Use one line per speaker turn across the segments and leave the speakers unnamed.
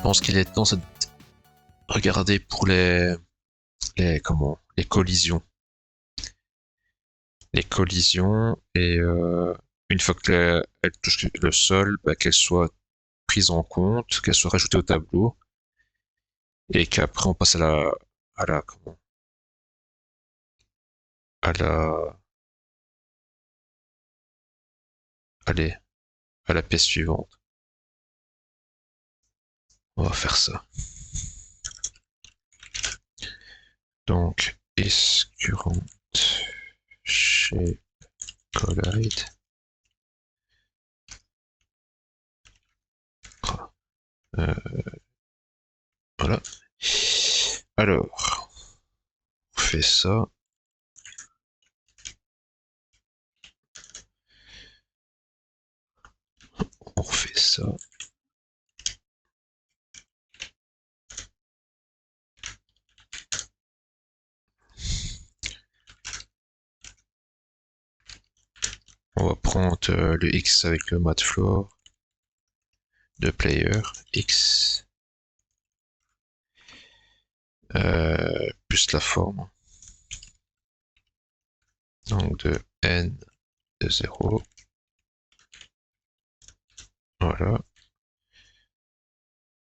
pense qu'il est temps de regarder pour les collisions. Les collisions et une fois qu'elles touchent le sol, bah, qu'elles soient prises en compte, qu'elles soient rajoutées au tableau et qu'après on passe à la comment à la allez à la pièce suivante. On va faire ça. Donc is current shape collide. Voilà. Alors, on fait ça. On refait ça. On va prendre le X avec le mat floor de player X plus la forme. Donc de n de 0. Voilà.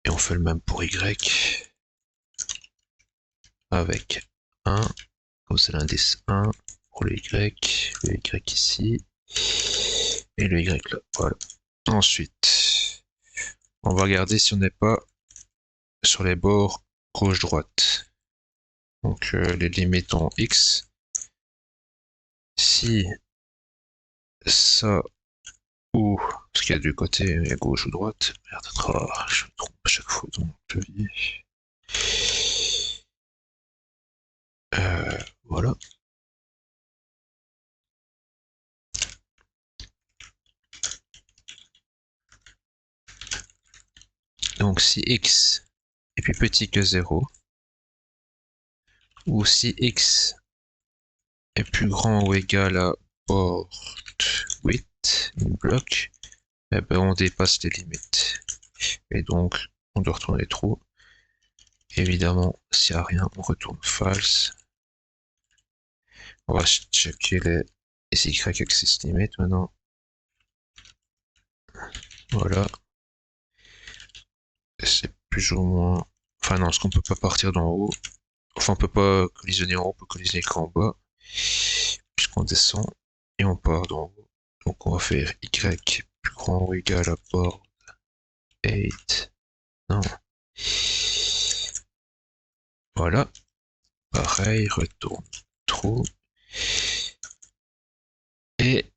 Et on fait le même pour Y avec 1. Comme c'est l'indice 1 pour le Y ici et le Y là. Voilà. Ensuite, on va regarder si on n'est pas sur les bords gauche-droite. Donc les limites en X. Si ça ou parce qu'il y a du côté à gauche ou droite. Merde, oh, je me trompe à chaque fois dans mon clavier. Voilà. Donc si x est plus petit que 0, ou si x est plus grand ou égal à port 8, une bloc, eh ben on dépasse les limites. Et donc, on doit retourner true. Évidemment, s'il n'y a rien, on retourne false. On va checker les y axis limit maintenant. Voilà. C'est plus ou moins... Enfin non, parce qu'on peut pas partir d'en haut. Enfin, on peut pas collisionner en haut, on peut collisionner qu'en bas. Puisqu'on descend et on part d'en haut. Donc on va faire y plus grand ou égal à port 8. Non. Voilà. Pareil, retourne true. Et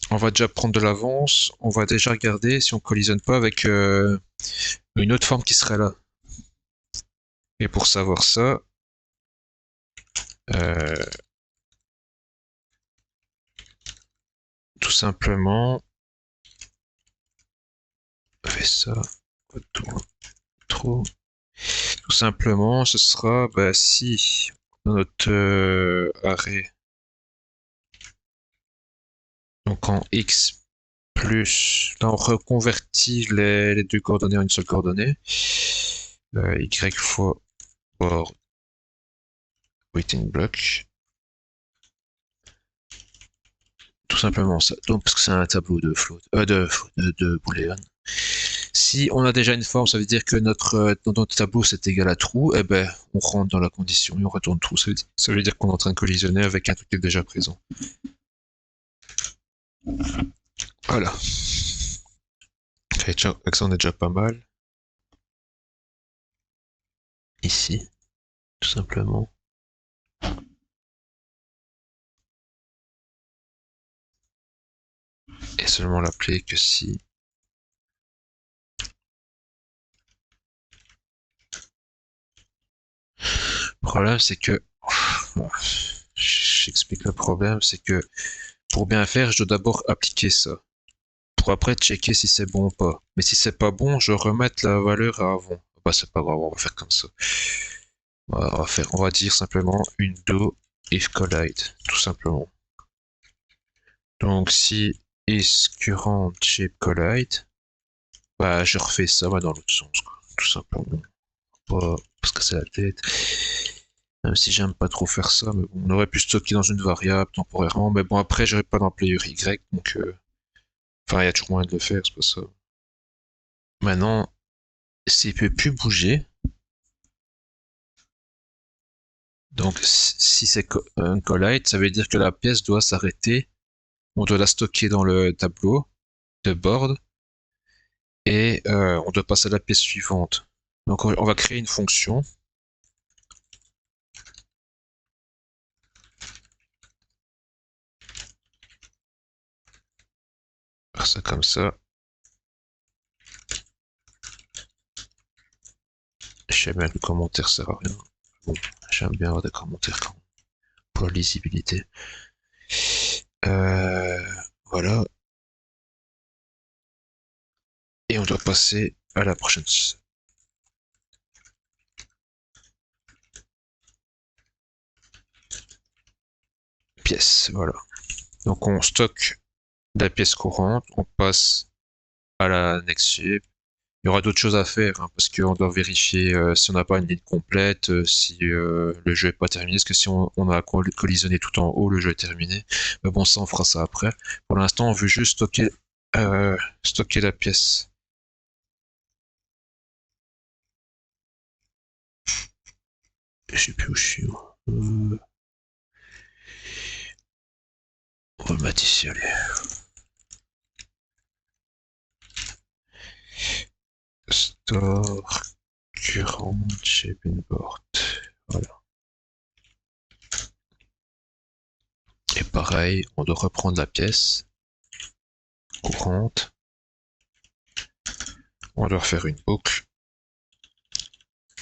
on va déjà prendre de l'avance. On va déjà regarder si on collisionne pas avec une autre forme qui serait là. Et pour savoir ça, tout simplement, on fait ça, retourne true. Tout simplement, ce sera bah, si dans notre arrêt, donc en x plus, là on reconvertit les deux coordonnées en une seule coordonnée, y fois board waiting block, tout simplement ça. Donc parce que c'est un tableau de float, de boolean. Si on a déjà une forme, ça veut dire que dans notre tableau c'est égal à true, et ben on rentre dans la condition et on retourne true. Ça veut dire qu'on est en train de collisionner avec un truc qui est déjà présent. Voilà. Avec ça on est déjà pas mal. Ici, tout simplement. Et seulement l'appeler que si le problème c'est que j'explique le problème, c'est que pour bien faire, je dois d'abord appliquer ça. Pour après checker si c'est bon ou pas. Mais si c'est pas bon, je remets la valeur à avant. Bah c'est pas grave, on va faire comme ça. On va dire simplement une do if collide, tout simplement. Donc si is current shape collide, Bah, je refais ça dans l'autre sens, quoi. Tout simplement. Pas parce que c'est la tête. Même si j'aime pas trop faire ça, mais bon, on aurait pu stocker dans une variable temporairement, mais bon, après, j'aurais pas dans player Y, donc, enfin, il y a toujours moyen de le faire, c'est pas ça. Maintenant, s'il peut plus bouger, donc, si c'est un collide, ça veut dire que la pièce doit s'arrêter. On doit la stocker dans le tableau de board, et on doit passer à la pièce suivante. Donc, on va créer une fonction. Faire ça comme ça. Je sais bien que le commentaire sert à rien. Bon, j'aime bien avoir des commentaires quand même, pour la lisibilité. Voilà. Et on doit passer à la prochaine pièce. Voilà. Donc on stocke la pièce courante, on passe à la next shape. Il y aura d'autres choses à faire, hein, parce qu'on doit vérifier si on n'a pas une ligne complète, si le jeu est pas terminé, parce que si on a collisionné tout en haut, le jeu est terminé. Mais bon, ça, on fera ça après. Pour l'instant, on veut juste stocker la pièce. Je sais plus où je suis. On va le mettre ici, allez. Store, current, shape import. Voilà. Et pareil, on doit reprendre la pièce courante. On doit faire une boucle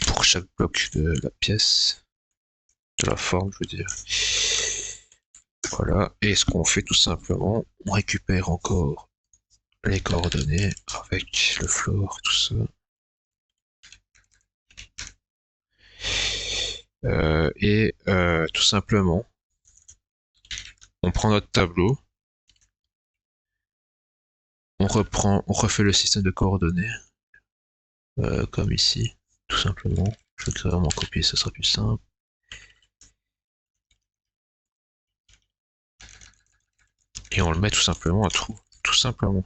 pour chaque bloc de la pièce, de la forme, je veux dire. Voilà. Et ce qu'on fait tout simplement, on récupère encore les coordonnées avec le floor, tout ça. Tout simplement, on prend notre tableau, on refait le système de coordonnées, comme ici, tout simplement. Je vais vraiment copier, ça sera plus simple. Et on le met tout simplement à trou, tout simplement.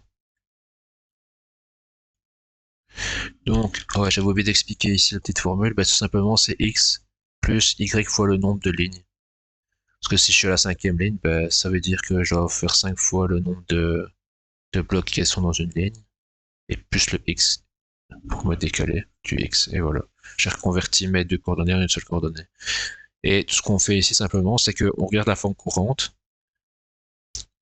Donc, ouais, j'avais oublié d'expliquer ici la petite formule, bah, tout simplement c'est x plus y fois le nombre de lignes. Parce que si je suis à la 5e ligne, bah, ça veut dire que je dois faire 5 fois le nombre de blocs qui sont dans une ligne, et plus le x pour me décaler du x, et voilà. J'ai reconverti mes deux coordonnées en une seule coordonnée. Et tout ce qu'on fait ici simplement, c'est qu'on regarde la forme courante,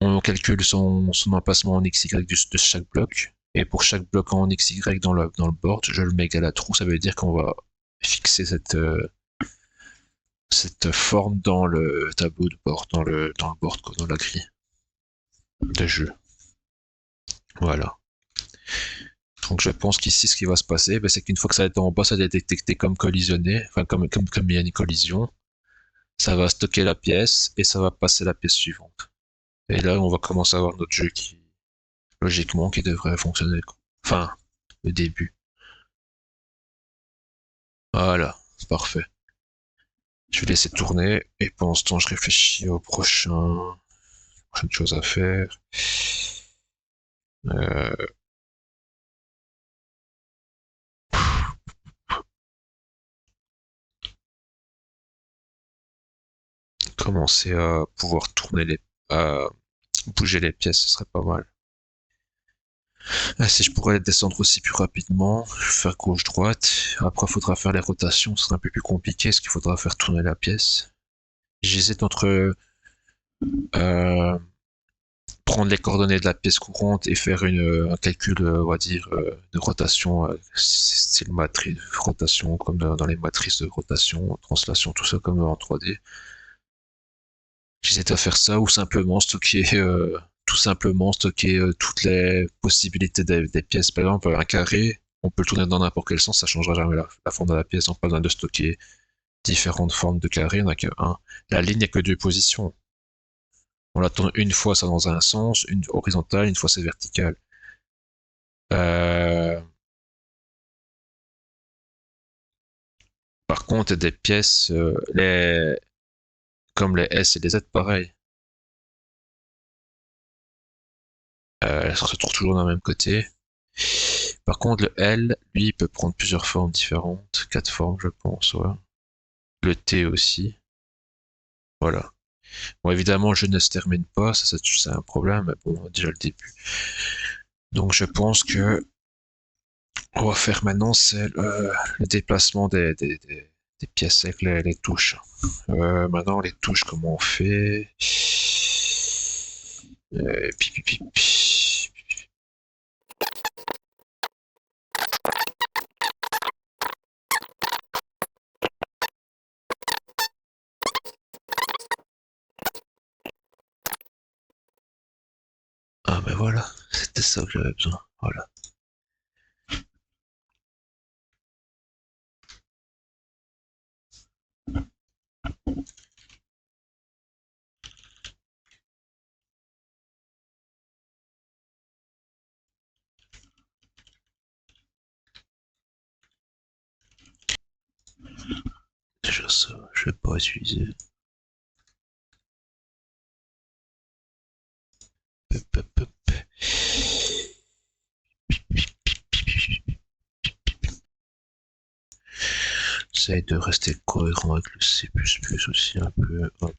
on calcule son emplacement en xy de chaque bloc, et pour chaque bloc en xy dans le board, je le mets égal à trou, ça veut dire qu'on va fixer cette forme dans le tableau de bord, dans le board, dans la grille de jeu. Voilà. Donc je pense qu'ici, ce qui va se passer, c'est qu'une fois que ça va être en bas, ça va être détecté comme collisionné, enfin comme il y a une collision, ça va stocker la pièce et ça va passer la pièce suivante. Et là, on va commencer à avoir notre jeu qui, logiquement, qui devrait fonctionner. Enfin, le début. Voilà, c'est parfait. Je vais laisser tourner et pendant ce temps, je réfléchis aux prochaines choses à faire. Commencer à pouvoir à bouger les pièces, ce serait pas mal. Si je pourrais descendre aussi plus rapidement, faire gauche-droite. Après, il faudra faire les rotations, ce sera un peu plus compliqué, parce qu'il faudra faire tourner la pièce. J'hésite entre prendre les coordonnées de la pièce courante et faire un calcul, on va dire, de rotation, style matrice, rotation, comme dans les matrices de rotation, translation, tout ça comme en 3D. J'hésite à faire ça ou simplement stocker, toutes les possibilités des pièces. Par exemple, un carré, on peut le tourner dans n'importe quel sens, ça changera jamais la forme de la pièce. On n'a pas besoin de stocker différentes formes de carré, il n'y en a qu'un. La ligne, il n'y a que deux positions. On la tourne une fois ça dans un sens, une horizontale, une fois c'est vertical. Euh, Par contre, des pièces, comme les S et les Z, pareil. Elles se retrouvent toujours dans le même côté. Par contre, le L, lui, il peut prendre plusieurs formes différentes. 4 formes, je pense, ouais. Le T aussi. Voilà. Bon, évidemment, je ne se termine pas, ça c'est un problème, mais bon, déjà le début. Donc, je pense que on va faire maintenant, c'est le déplacement des pièces avec les touches. Maintenant, les touches, comment on fait? Pi, pi, pi, pi. Ah ben voilà, c'était ça que j'avais besoin. Voilà. Déjà ça, je vais pas utiliser. Hop, hop, hop. J'essaie de rester cohérent avec le C++ aussi un peu. Hop.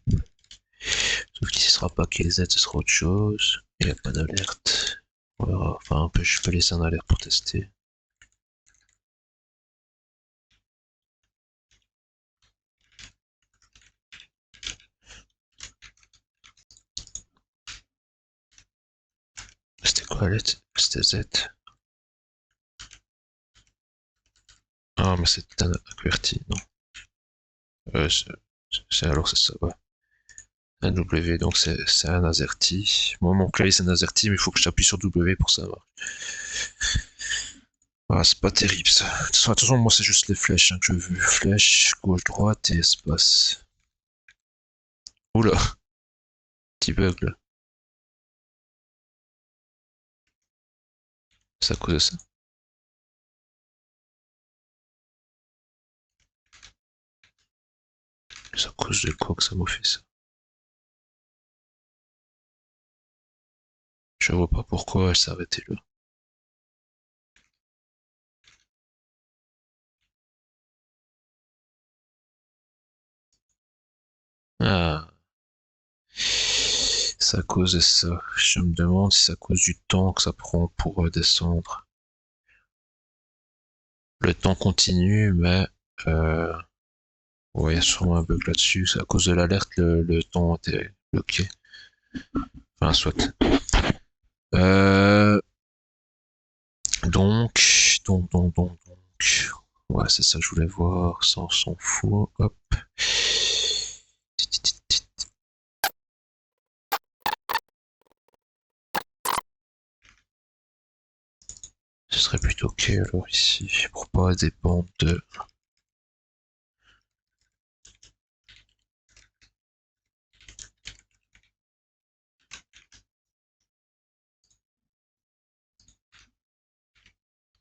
Sauf qu'ici ce sera pas KZ, ce sera autre chose. Il n'y a pas d'alerte. On verra. Enfin, je peux laisser un alerte pour tester. C'était quoi la lettre? C'était Z. Ah, mais c'est un QWERTY, non. Alors c'est ça, ouais. Un W, donc c'est un AZERTY. Moi, mon clavier c'est un AZERTY, mais il faut que j'appuie sur W pour savoir. Ah, c'est pas terrible ça. De toute façon, moi c'est juste les flèches hein, que je veux. Flèche, gauche, droite et espace. Oula, petit bug là. C'est à cause de ça. C'est à cause de quoi que ça m'a fait ça. Je vois pas pourquoi elle s'est arrêtée là. Ah, c'est à cause de ça. Je me demande si c'est à cause du temps que ça prend pour descendre. Le temps continue, mais ouais, il y a sûrement un bug là-dessus. C'est à cause de l'alerte, le temps était bloqué. Enfin, soit. Euh, donc. Ouais, c'est ça que je voulais voir. Ça, on s'en fout. Hop. Ce serait plutôt ok alors ici, pour pas dépendre de...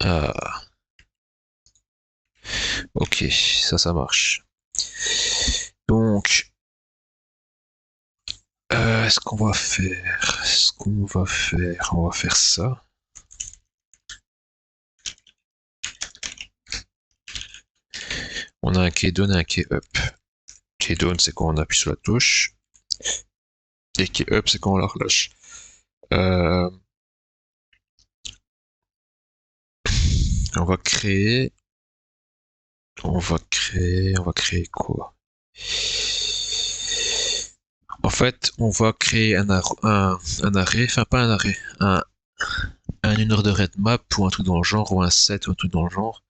Ah, ok, ça marche. Donc, est-ce qu'on va faire? Est-ce qu'on va faire? On va faire ça. On a un key down et un key up. Key down, c'est quand on appuie sur la touche. Et key up, c'est quand on la relâche. Euh, on va créer... On va créer quoi? En fait, on va créer un arrêt, enfin pas un arrêt, une order map ou un truc dans le genre, ou un set ou un truc dans le genre.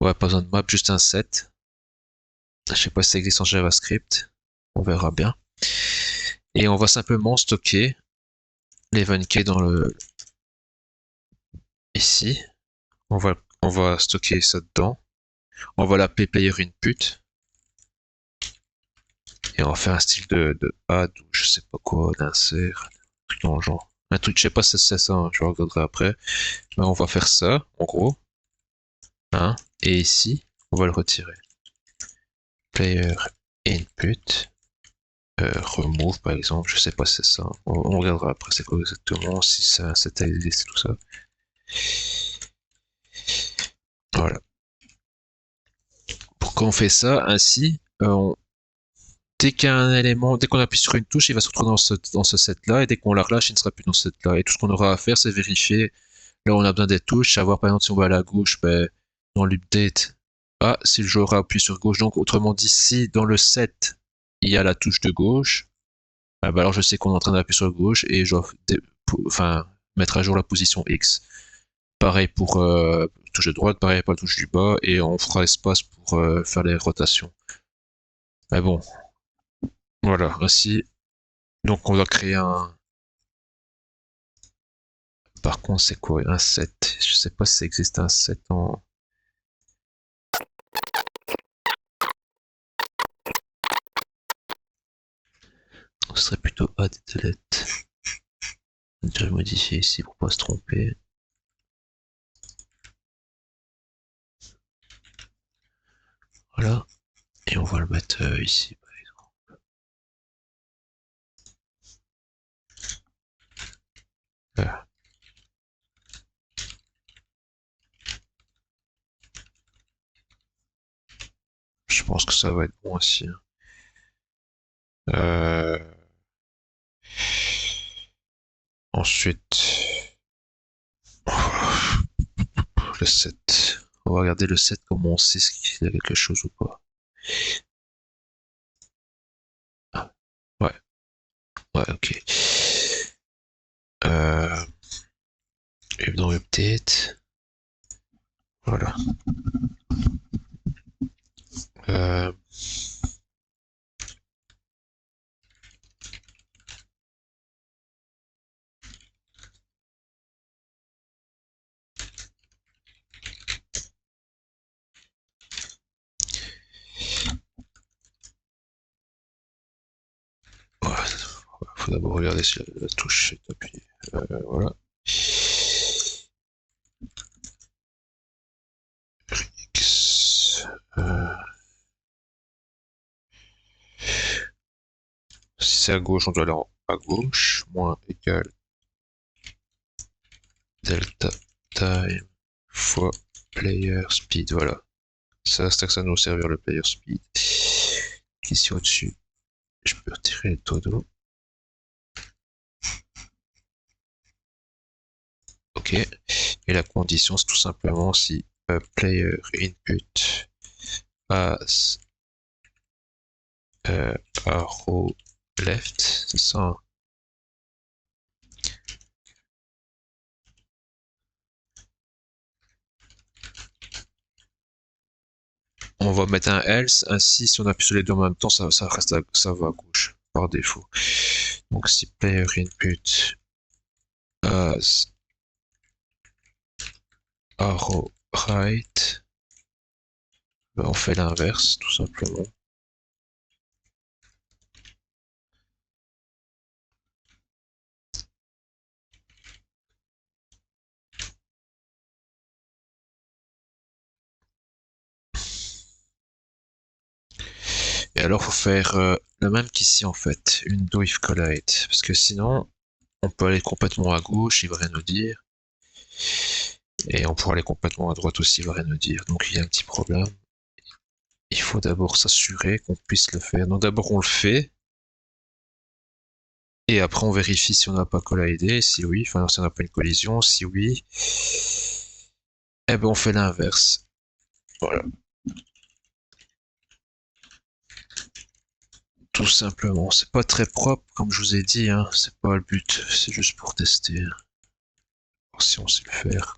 Ouais, pas besoin de map, juste un set. Je sais pas si ça existe en JavaScript. On verra bien. Et on va simplement stocker l'event key dans le ici. On va stocker ça dedans. On va l'appeler player input. Et on va faire un style de add ou je sais pas quoi, d'insert, truc dans le genre. Un truc, je sais pas si c'est ça, hein, je regarderai après. Mais on va faire ça, en gros. Hein, et ici, on va le retirer. Player input. Remove par exemple, je sais pas si c'est ça. On regardera après c'est quoi exactement, si c'est un set ID, c'est tout ça. Voilà. Pourquoi on fait ça ainsi dès qu'il y a un élément, dès qu'on appuie sur une touche, il va se retrouver dans ce set-là, et dès qu'on la relâche, il ne sera plus dans ce set-là. Et tout ce qu'on aura à faire, c'est vérifier. Là, on a besoin des touches, savoir par exemple si on va à la gauche, ben, dans l'update, ah, si le joueur appuie sur gauche. Donc, autrement dit, si dans le set, il y a la touche de gauche, ah, ben alors je sais qu'on est en train d'appuyer sur gauche et je dois enfin, mettre à jour la position X. Pareil pour touche de droite, pareil pour la touche du bas, et on fera espace pour faire les rotations. Mais bon, voilà, ainsi. Donc on va créer un. Par contre, c'est quoi un set? Je sais pas si ça existe un set en. Ce serait plutôt add et delete. Je vais le modifier ici pour pas se tromper. Voilà. Et on va le mettre ici, par exemple. Voilà. Je pense que ça va être bon aussi. Ensuite, le set. On va regarder le set, comment on sait s'il y a quelque chose ou pas. Ah, ouais, ouais, ok. Et dans update, voilà. Euh, ouais, faut d'abord regarder si la touche est appuyée. Voilà. X, si c'est à gauche, on doit aller à gauche. Moins égal delta time fois player speed. Voilà. Ça, c'est que ça nous servir le player speed. Ici au-dessus, je peux retirer le todo. Ok. Et la condition, c'est tout simplement si player input as arrow left, c'est ça. Hein. On va mettre un else, ainsi si on appuie sur les deux en même temps, ça reste ça va à gauche par défaut. Donc si player input as arrow right, ben on fait l'inverse tout simplement. Et alors faut faire le même qu'ici en fait, une do if collide, parce que sinon on peut aller complètement à gauche, il va rien nous dire. Et on pourra aller complètement à droite aussi, il va rien nous dire. Donc il y a un petit problème. Il faut d'abord s'assurer qu'on puisse le faire. Donc d'abord on le fait. Et après on vérifie si on n'a pas collidé. Si oui, enfin si on n'a pas une collision. Si oui, eh ben on fait l'inverse. Voilà. Tout simplement. C'est pas très propre, comme je vous ai dit, hein. C'est pas le but. C'est juste pour tester. Voir si on sait le faire.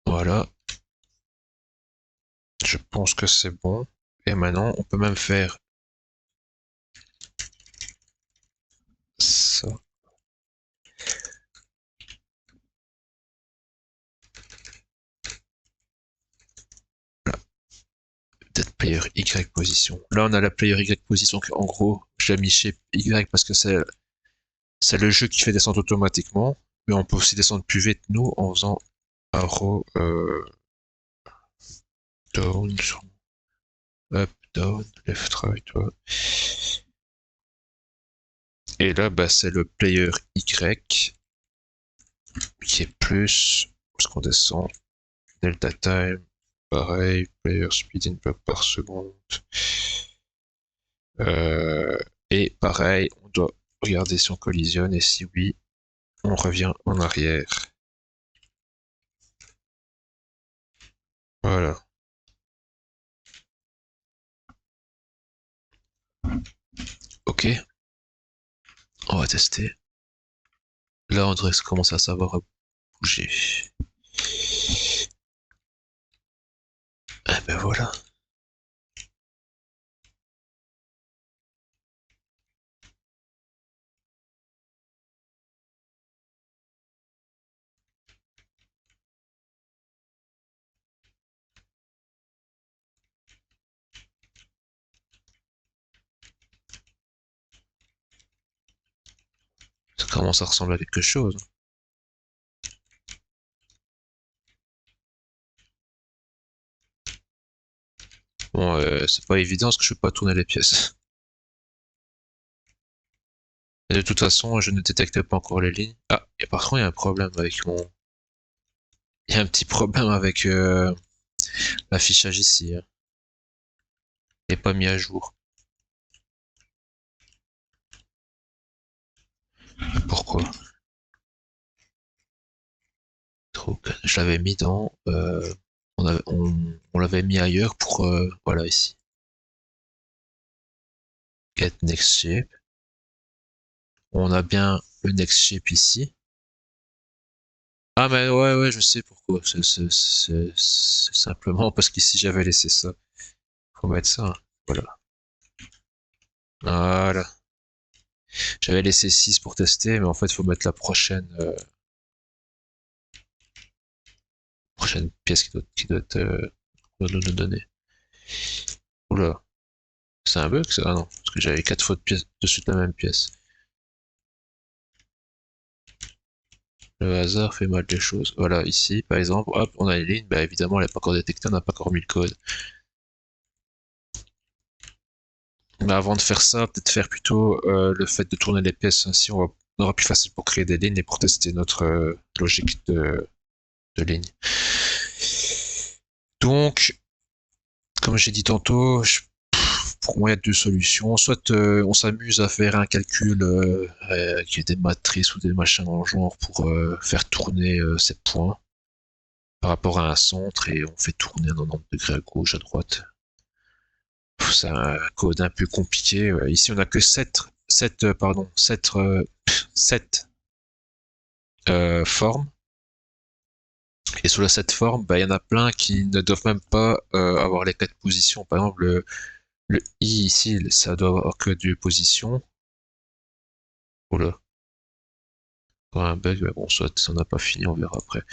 Voilà. Je pense que c'est bon. Et maintenant, on peut même faire ça. Peut-être player Y position. Là, on a la player Y position. En gros, je l'ai mis chez Y parce que c'est c'est le jeu qui fait descendre automatiquement, mais on peut aussi descendre plus vite, nous, en faisant arrow down, up, down, left, right, ouais. Et là, bah, c'est le player Y qui est plus, parce qu'on descend, delta time, pareil, player speed in block par seconde. Et pareil, on doit regarder si on collisionne, et si oui, on revient en arrière. Voilà. Ok, on va tester. Là, on devrait commencer à savoir bouger. Ah ben voilà. Ça commence à ressembler à quelque chose. Bon, c'est pas évident parce que je peux pas tourner les pièces. Et de toute façon, je ne détecte pas encore les lignes. Ah, et par contre, il y a un problème avec mon... Il y a un petit problème avec l'affichage ici. Hein. Il n'est pas mis à jour. Pourquoi? Je l'avais mis dans... on l'avait mis ailleurs pour... voilà, ici. Get next shape. On a bien le next shape ici. Ah mais ouais, je sais pourquoi. C'est simplement parce qu'ici j'avais laissé ça. Faut mettre ça. Hein. Voilà. Voilà. J'avais laissé 6 pour tester, mais en fait, il faut mettre la prochaine pièce doit nous donner. Oula. C'est un bug ça? Ah non, parce que j'avais 4 fois de pièces dessus de la même pièce. Le hasard fait mal des choses. Voilà, ici, par exemple, hop, on a une ligne, bah évidemment, elle n'est pas encore détectée, on n'a pas encore mis le code. Mais avant de faire ça, peut-être faire plutôt le fait de tourner les pièces, ainsi on aura plus facile pour créer des lignes et pour tester notre logique de ligne. Donc, comme j'ai dit tantôt, pour moi, il y a deux solutions. Soit on s'amuse à faire un calcul qui est des matrices ou des machins dans le genre pour faire tourner ces points par rapport à un centre et on fait tourner à 90 degrés à gauche, à droite. C'est un code un peu compliqué. Ici, on n'a que 7 formes. Et sur cette forme, bah, il y en a plein qui ne doivent même pas avoir les 4 positions. Par exemple, le I ici, ça doit avoir que 2 positions. Oula. Un bug, mais bon, soit on n'a pas fini, on verra après.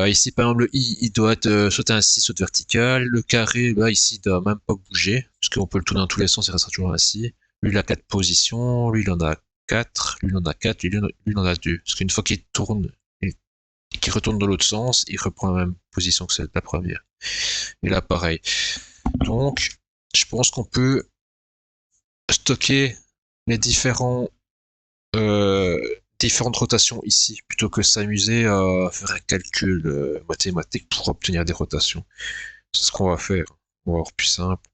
Ici, par exemple, le I, il doit être soit ainsi, soit vertical. Le carré, là, ici, il doit même pas bouger, parce qu'on peut le tourner dans tous les sens, il restera toujours ainsi. Lui, il a 4 positions, lui, il en a 4, lui, il en a 4, lui, il en a 2. Parce qu'une fois qu'il tourne, et qu'il retourne dans l'autre sens, il reprend la même position que celle de la première. Et là, pareil. Donc, je pense qu'on peut stocker les différentes rotations ici, plutôt que s'amuser à faire un calcul mathématique pour obtenir des rotations. C'est ce qu'on va faire. On va voir plus simple.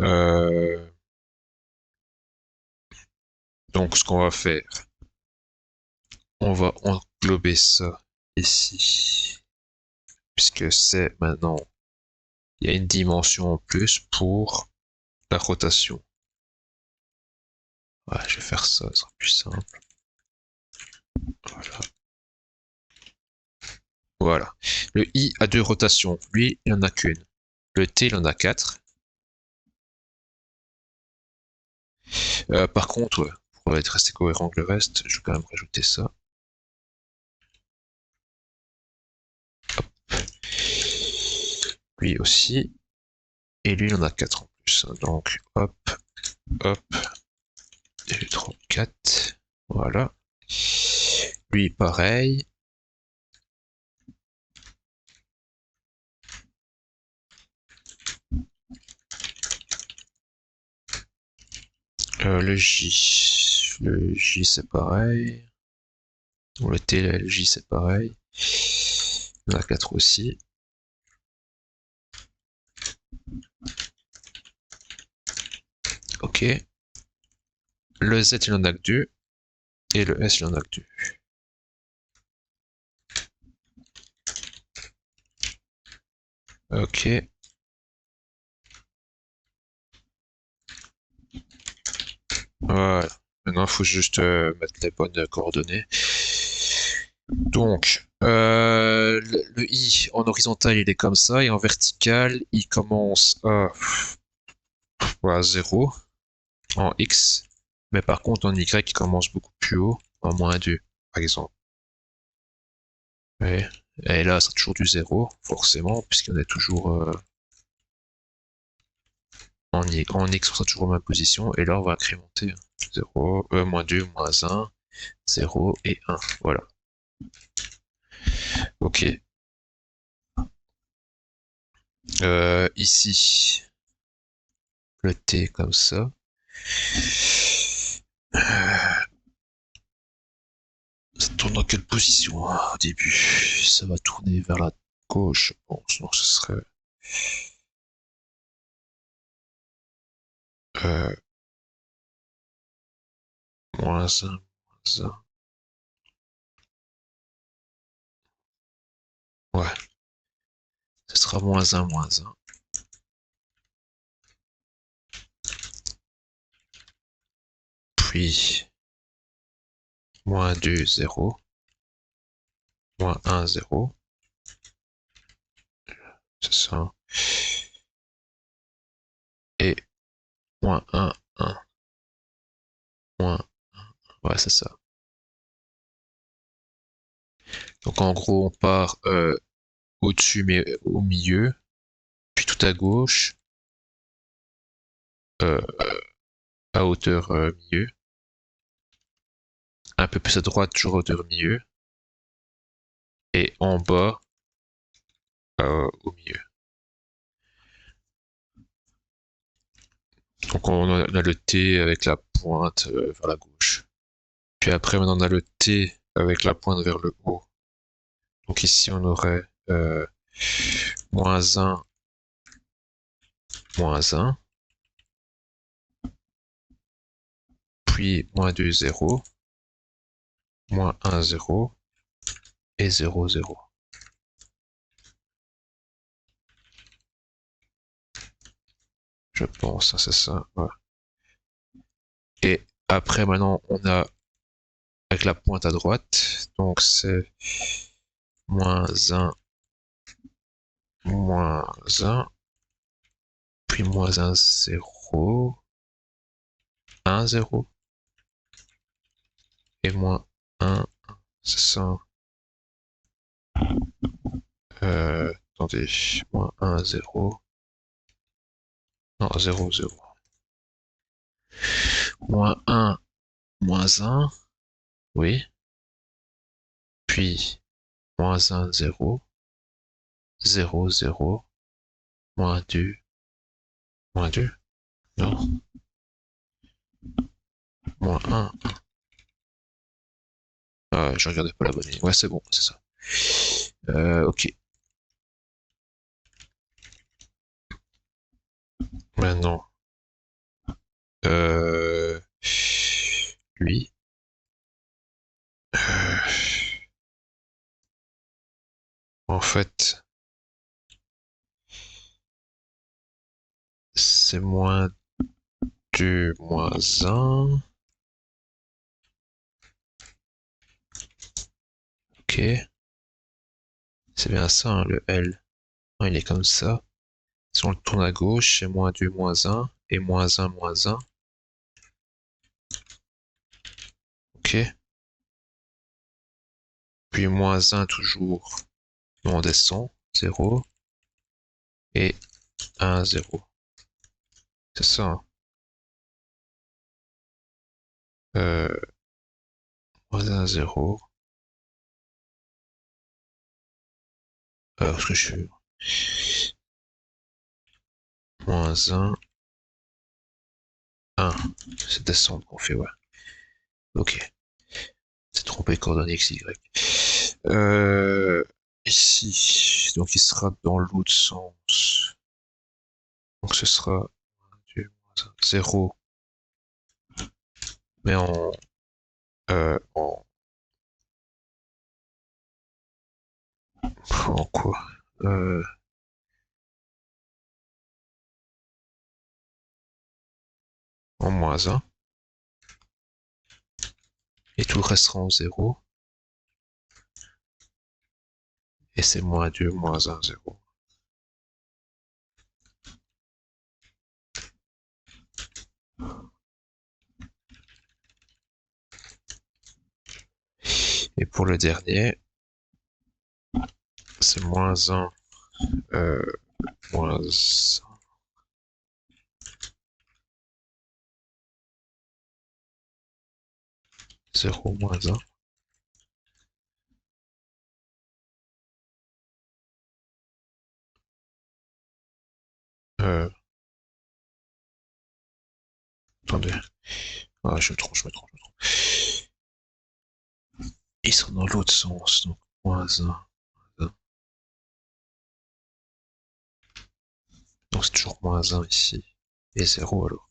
Euh, donc, ce qu'on va faire, on va englober ça ici, puisque c'est maintenant, il y a une dimension en plus pour la rotation. Ouais, je vais faire ça, ça sera plus simple. Voilà. Voilà. Le I a 2 rotations. Lui, il en a qu'une. Le T, il en a 4. Par contre, ouais, pour être resté cohérent avec le reste, je vais quand même rajouter ça. Hop. Lui aussi. Et lui, il en a 4 en plus. Donc, hop, hop. Et 4. Voilà. Lui, pareil. Le J. Le J, c'est pareil. Bon, le T, le J, c'est pareil. Il y en a 4 aussi. Ok. Le Z, il en a que 2. Et le S, il en a que 2. Ok. Voilà. Maintenant, il faut juste mettre les bonnes coordonnées. Donc, le I en horizontal, il est comme ça, et en vertical, il commence à 0 en X, mais par contre en Y, il commence beaucoup plus haut, en -2, par exemple. Ouais. Et là, c'est toujours du 0, forcément, puisqu'on est toujours en X, on sera toujours en même position, et là, on va incrémenter 0, -2, -1, 0 et 1. Voilà. Ok. Ici, le T comme ça. Ça tourne dans quelle position au début? Ça va tourner vers la gauche, je pense. Donc ce serait euh, -1, -1. Ouais, ce sera -1, -1. Puis -2, 0. -1, 0. C'est ça. Et -1, 1. Moins, ouais, c'est ça. Donc en gros, on part au-dessus, mais au milieu. Puis tout à gauche, euh, à hauteur milieu. Un peu plus à droite, toujours à hauteur milieu. Et en bas, au milieu. Donc on a le T avec la pointe vers la gauche. Puis après, maintenant, on a le T avec la pointe vers le haut. Donc ici, on aurait -1, -1. Puis -2, 0. -1, 0. Et 0, 0. Je pense, hein, c'est ça. Ouais. Et après, maintenant, on a avec la pointe à droite. Donc c'est -1, -1. Puis -1, 0. 1, 0. Et -1, c'est ça. Attendez, -1, 0. Non, 0, 0. -1, -1. Oui. Puis -1, 0. 0, 0. -2. -2. Non. -1. Ah, je regardais pas la bonne ligne. Ouais, c'est bon, c'est ça. Ok. Maintenant, euh, lui, en fait, c'est -2, -1. Ok. C'est bien ça, hein, le L. Non, il est comme ça. Si on le tourne à gauche, c'est -2, -1 et -1, -1. Ok. Puis -1 toujours. On descend. 0. Et 1, 0. C'est ça, hein. moins 1, 0. Alors, ce que je fais moins 1, 1. C'est descendre qu'on fait, ouais. Ok. C'est trompé coordonnées x, y. Ici. Donc, il sera dans l'autre sens. Donc, ce sera 0. Mais en quoi? En moins 1. Et tout le reste sera en 0. Et c'est moins 2, moins 1, 0. Et pour le dernier, c'est moins 1, moins 0, moins 1. Attendez. Ah, je me trompe, je me trompe, je me trompe. Ils sont dans l'autre sens, donc moins 1. Donc c'est toujours moins 1 ici. Et 0 alors.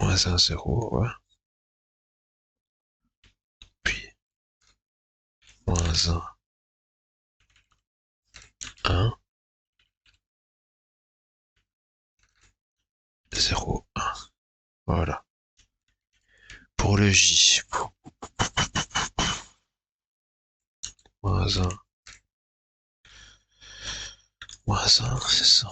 Moins 1, 0, ouais. Puis moins 1, 1, 0, 1. Voilà. Pour le J, moins 1, moins 1, c'est ça.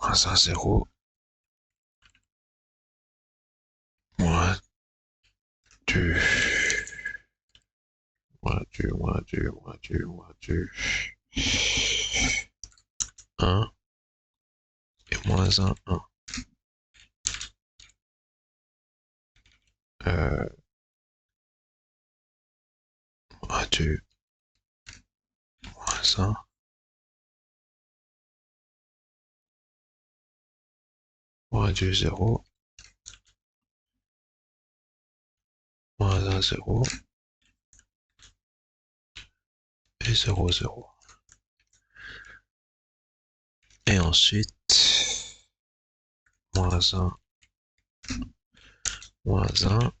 Moins 1, 0. Moins 2. Moins 2, moins 2, moins 2, moins 2. 1. Et moins 1, 1. Euh, moins 2, moins 1. Moins 2, 0. Moins 1, 0. Et 0, 0. Et ensuite, moins 1, moins 1,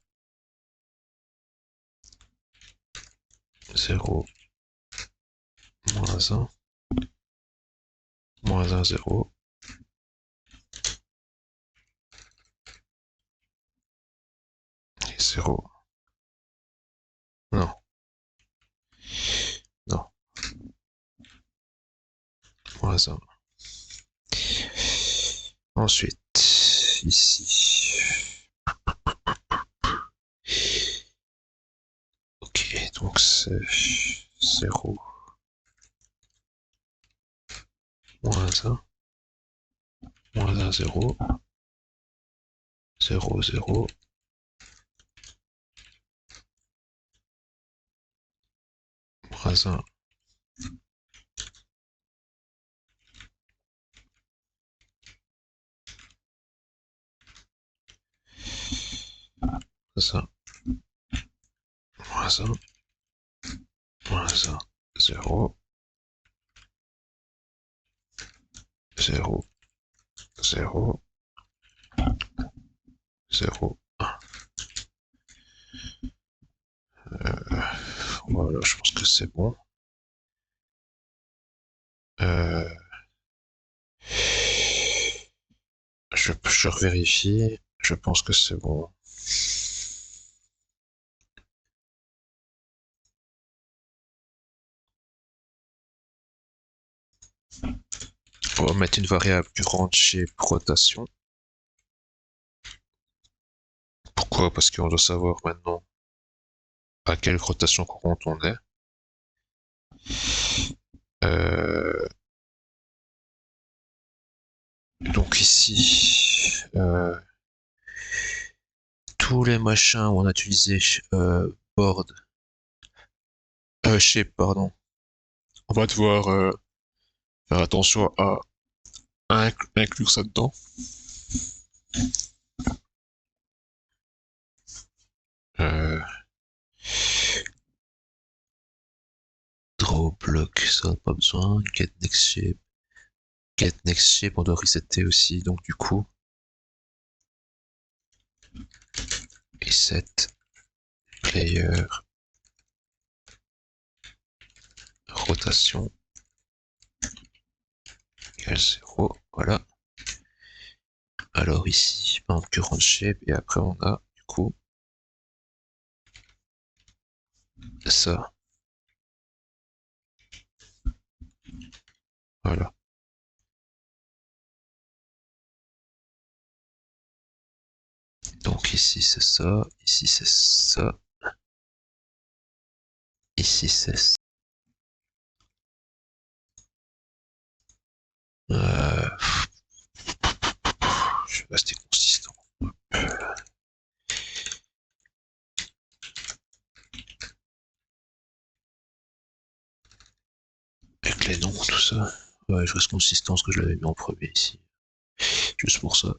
0, moins 1, moins 1, 0, et 0. Non, non, moins 1. Ensuite, ici. Ok, donc c'est 0, moins 1, moins 1, 0, 0, 0, moins 1, moins 1, moins 1, moins 1, 0, 0, 0, 0, 1. Voilà, je pense que c'est bon. Euh, je revérifie. Je pense que c'est bon. On va mettre une variable plus grande chez rotation. Pourquoi? Parce qu'on doit savoir maintenant à quelle rotation courante on est. Euh, donc ici, tous les machins où on a utilisé board, shape, pardon, on va devoir faire attention à inclure ça dedans. Euh, Draw block, ça pas besoin. Get next shape. Get next shape, on doit resetter aussi, donc du coup. Reset. Player. Rotation. Égale 0. Voilà. Alors ici, en current shape, et après on a, du coup, ça. Voilà. Donc ici c'est ça, ici c'est ça, ici c'est ça. Je vais rester consistant. Avec les noms, tout ça. Ouais, je reste consistant parce que je l'avais mis en premier ici. Juste pour ça.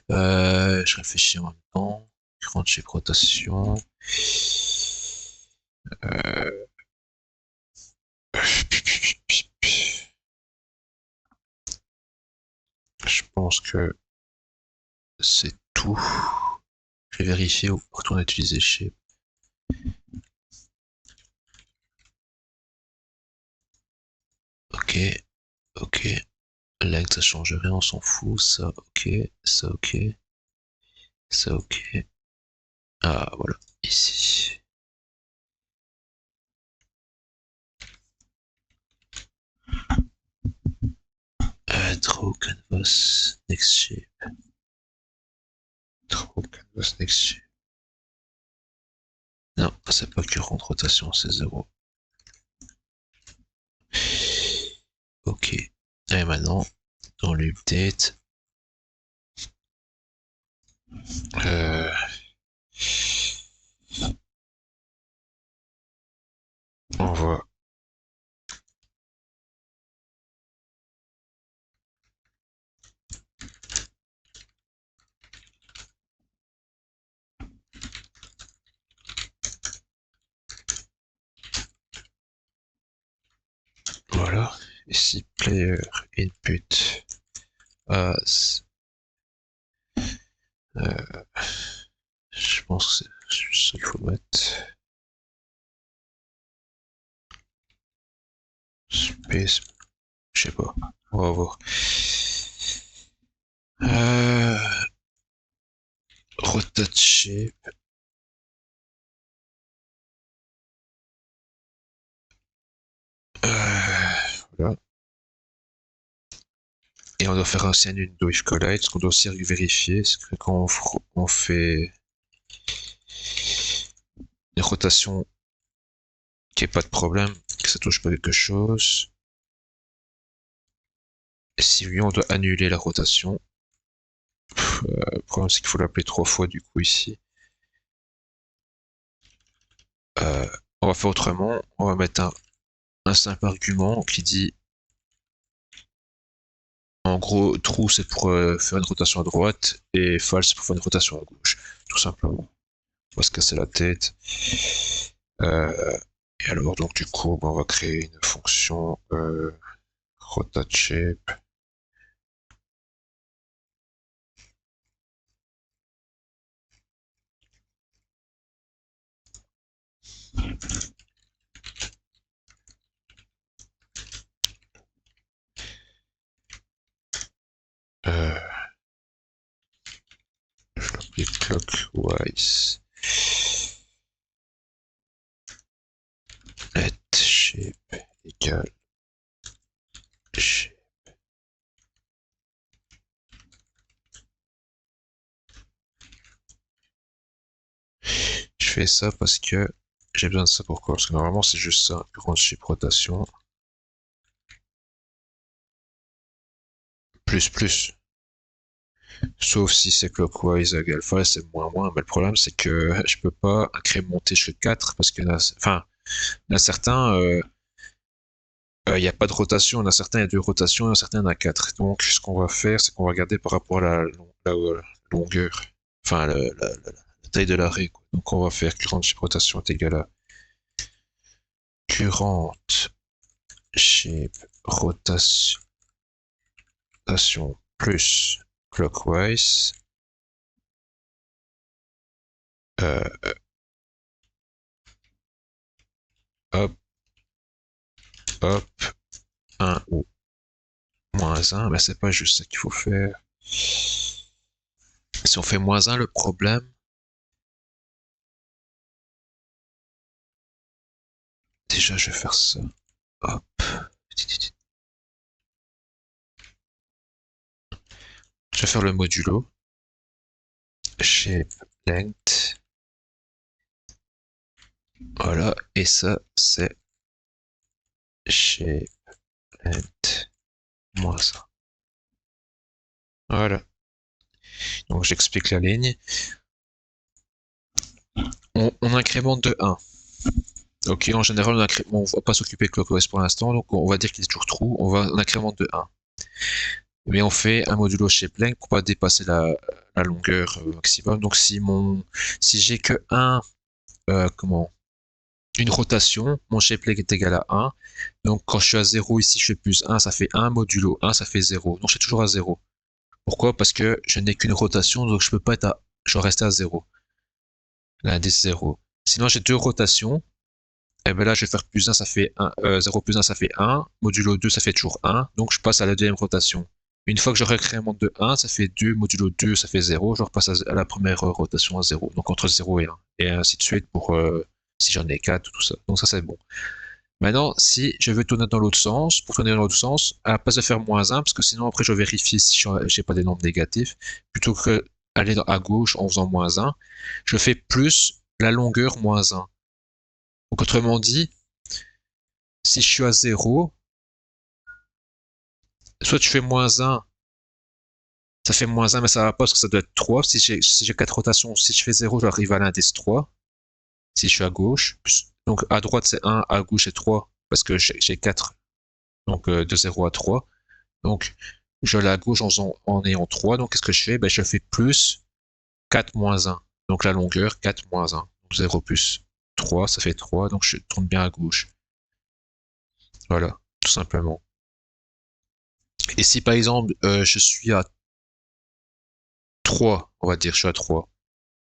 Je réfléchis en même temps. Current shape rotation. Euh... Je pense que c'est tout. Je vais vérifier ou retourner utiliser shape. Ok, ok. Length ça change rien, on s'en fout. Ça ok, ça ok, ça ok. Ah voilà, ici. Draw canvas, next shape. Draw canvas, next shape. Non, c'est pas current rotation, c'est 0. Ok. Et maintenant, dans l'update, euh, on va voilà. Ici, player input as. Je pense que c'est juste ça qu'il faut mettre. Space, je sais pas. On va voir. Euh, rotate shape. Voilà. Et on doit faire aussi un window if collide. Ce qu'on doit aussi vérifier, c'est que quand on fait une rotation, qu'il n'y ait pas de problème, que ça touche pas quelque chose. Et si oui, on doit annuler la rotation. Le problème, c'est qu'il faut l'appeler 3 fois du coup ici. Euh, on va faire autrement. On va mettre un simple argument qui dit en gros, true c'est pour faire une rotation à droite et false c'est pour faire une rotation à gauche. Tout simplement. On va se casser la tête. Et alors, donc, du coup, on va créer une fonction rotate shape. Euh, je l'appelle clockwise. Let shape égale shape. fais ça parce que j'ai besoin de ça. Pourquoi? Parce que normalement c'est juste ça, grande shape rotation. Plus. Sauf si c'est clockwise avec alpha, c'est moins. Mais le problème c'est que je peux pas incrémenter jusqu'à 4 parce que il y en a certains, il n'y a pas de rotation, il y en a certains, il y a 2 rotations, il y en a certains, il y en a 4. Donc ce qu'on va faire, c'est qu'on va regarder par rapport à la longueur, enfin la taille de l'arrêt. Donc on va faire current shape rotation est égal à current shape rotation plus clockwise. Hop, hop, 1 ou moins 1, mais c'est pas juste ça qu'il faut faire. Si on fait moins 1, le problème, déjà je vais faire ça. Hop. Je vais faire le modulo. Shape length. Voilà, et ça c'est shape length moins 1. Voilà. Donc j'explique la ligne. On incrémente de 1. Ok, en général, on va pas s'occuper de clockwise pour l'instant, donc on va dire qu'il est toujours true. On incrémente de 1. Mais on fait un modulo shape length pour pas dépasser la longueur maximum. Donc si j'ai que une rotation, mon shape length est égal à 1. Donc quand je suis à 0 ici, je fais plus 1, ça fait 1 modulo 1, ça fait 0. Donc je suis toujours à 0. Pourquoi? Parce que je n'ai qu'une rotation, donc je peux pas être je dois rester à 0. L'indice 0. Sinon j'ai 2 rotations. Et ben là je vais faire plus 1, ça fait 1, 0 plus 1, ça fait 1. Modulo 2, ça fait toujours 1. Donc je passe à la deuxième rotation. Une fois que je réincrémente de 1, ça fait 2, modulo 2, ça fait 0. Je repasse à la première rotation à 0. Donc entre 0 et 1. Et ainsi de suite pour si j'en ai 4, tout ça. Donc ça c'est bon. Maintenant, si je veux tourner dans l'autre sens, pour tourner dans l'autre sens, à la place de faire moins 1, parce que sinon après je vérifie si j'ai pas des nombres négatifs, plutôt que aller à gauche en faisant moins 1, je fais plus la longueur moins 1. Donc autrement dit, si je suis à 0, soit tu fais moins 1, ça fait moins 1, mais ça va pas parce que ça doit être 3. Si j'ai 4 rotations, si je fais 0, j'arrive à l'indice 3. Si je suis à gauche, donc à droite c'est 1, à gauche c'est 3, parce que j'ai 4. Donc de 0 à 3. Donc je vais à gauche en ayant 3. Donc qu'est-ce que je fais? Ben, je fais plus 4 moins 1. Donc la longueur 4 moins 1. Donc 0 plus 3, ça fait 3. Donc je tourne bien à gauche. Voilà, tout simplement. Et si par exemple je suis à 3, on va dire, je suis à 3,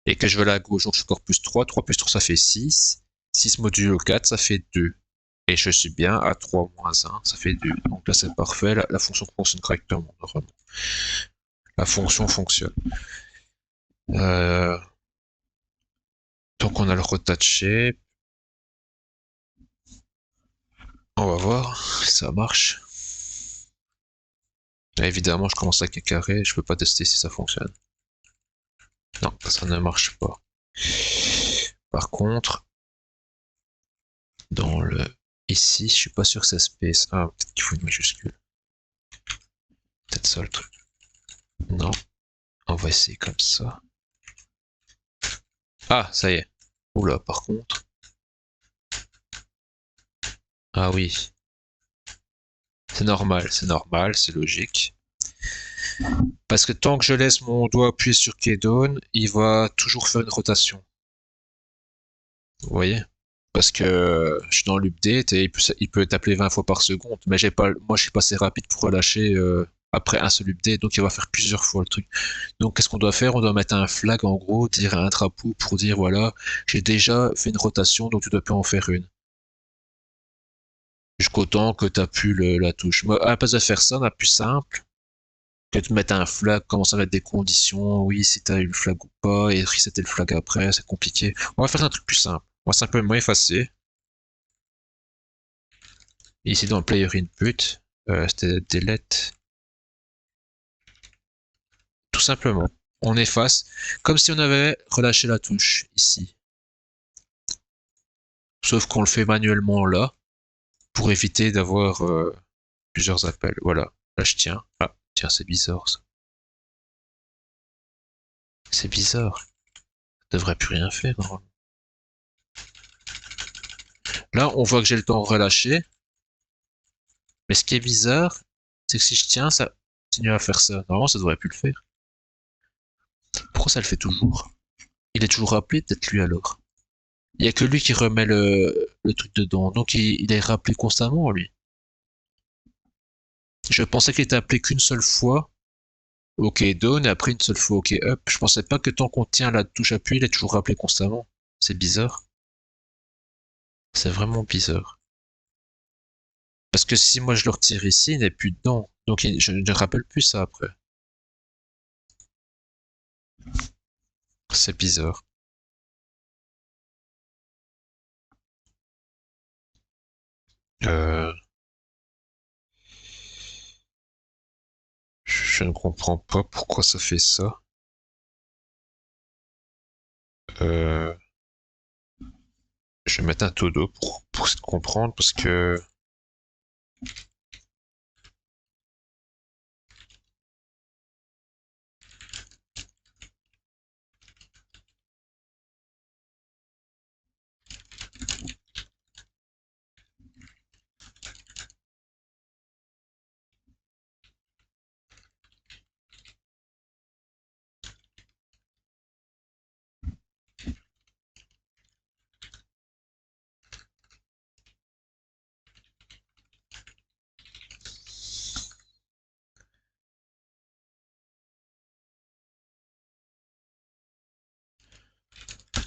et que je veux aller à gauche, donc je suis encore plus 3. 3 plus 3, ça fait 6. 6 modulo 4, ça fait 2. Et je suis bien à 3 moins 1, ça fait 2. Donc là, c'est parfait. La fonction fonctionne correctement, normalement. La fonction fonctionne. Donc on a le rotate shape. On va voir si ça marche. Là, évidemment, je commence avec un carré. Je peux pas tester si ça fonctionne. Non, ça ne marche pas. Par contre, dans le ici, je suis pas sûr que ça space. Ah, peut-être qu'il faut une majuscule. Peut-être ça le truc. Non. On va essayer comme ça. Ah, ça y est. Oula, par contre. Ah oui. C'est normal, c'est logique. Parce que tant que je laisse mon doigt appuyé sur key down, il va toujours faire une rotation. Vous voyez? Parce que je suis dans l'update et il peut t'appeler 20 fois par seconde. Mais moi je suis pas assez rapide pour relâcher après un seul update, donc il va faire plusieurs fois le truc. Donc qu'est-ce qu'on doit faire? On doit mettre un flag en gros, dire un drapeau pour dire voilà, j'ai déjà fait une rotation, donc tu dois plus en faire une. Jusqu'au temps que tu as pu la touche. Moi, à la place de faire ça, on a plus simple que de mettre un flag, commencer à mettre des conditions, oui, si tu as eu le flag ou pas, et resetter le flag après, c'est compliqué. On va faire un truc plus simple. On va simplement effacer. Ici dans le player input, c'était delete. Tout simplement, on efface, comme si on avait relâché la touche ici. Sauf qu'on le fait manuellement là, pour éviter d'avoir plusieurs appels. Voilà, là je tiens. Ah, tiens, c'est bizarre ça. C'est bizarre. Ça devrait plus rien faire normalement. Là, on voit que j'ai le temps relâché. Mais ce qui est bizarre, c'est que si je tiens, ça continue à faire ça. Normalement, ça devrait plus le faire. Pourquoi ça le fait toujours? Il est toujours rappelé, peut-être lui alors. Il y a que lui qui remet le truc dedans. Donc il est rappelé constamment, lui. Je pensais qu'il était appelé qu'une seule fois. OK down et après une seule fois OK up. Je pensais pas que tant qu'on tient la touche appui, il est toujours rappelé constamment. C'est bizarre. C'est vraiment bizarre. Parce que si moi je le retire ici, il n'est plus dedans. Donc je ne rappelle plus ça après. C'est bizarre. Euh, je ne comprends pas pourquoi ça fait ça. Euh, je vais mettre un taux d'eau pour comprendre parce que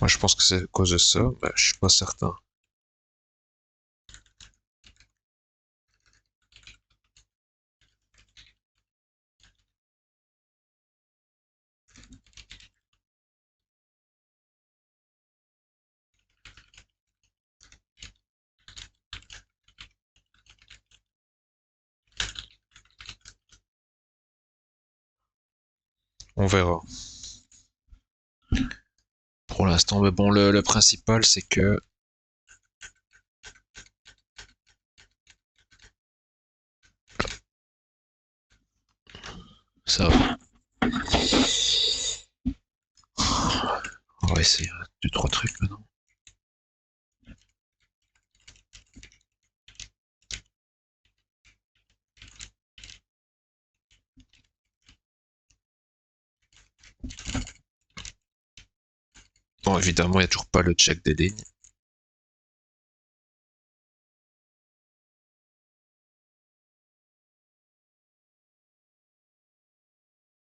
moi je pense que c'est à cause de ça, mais je suis pas certain. On verra. Pour l'instant, mais bon, le principal c'est que ça va. On va essayer deux, trois trucs maintenant. Bon, évidemment, il n'y a toujours pas le check des lignes.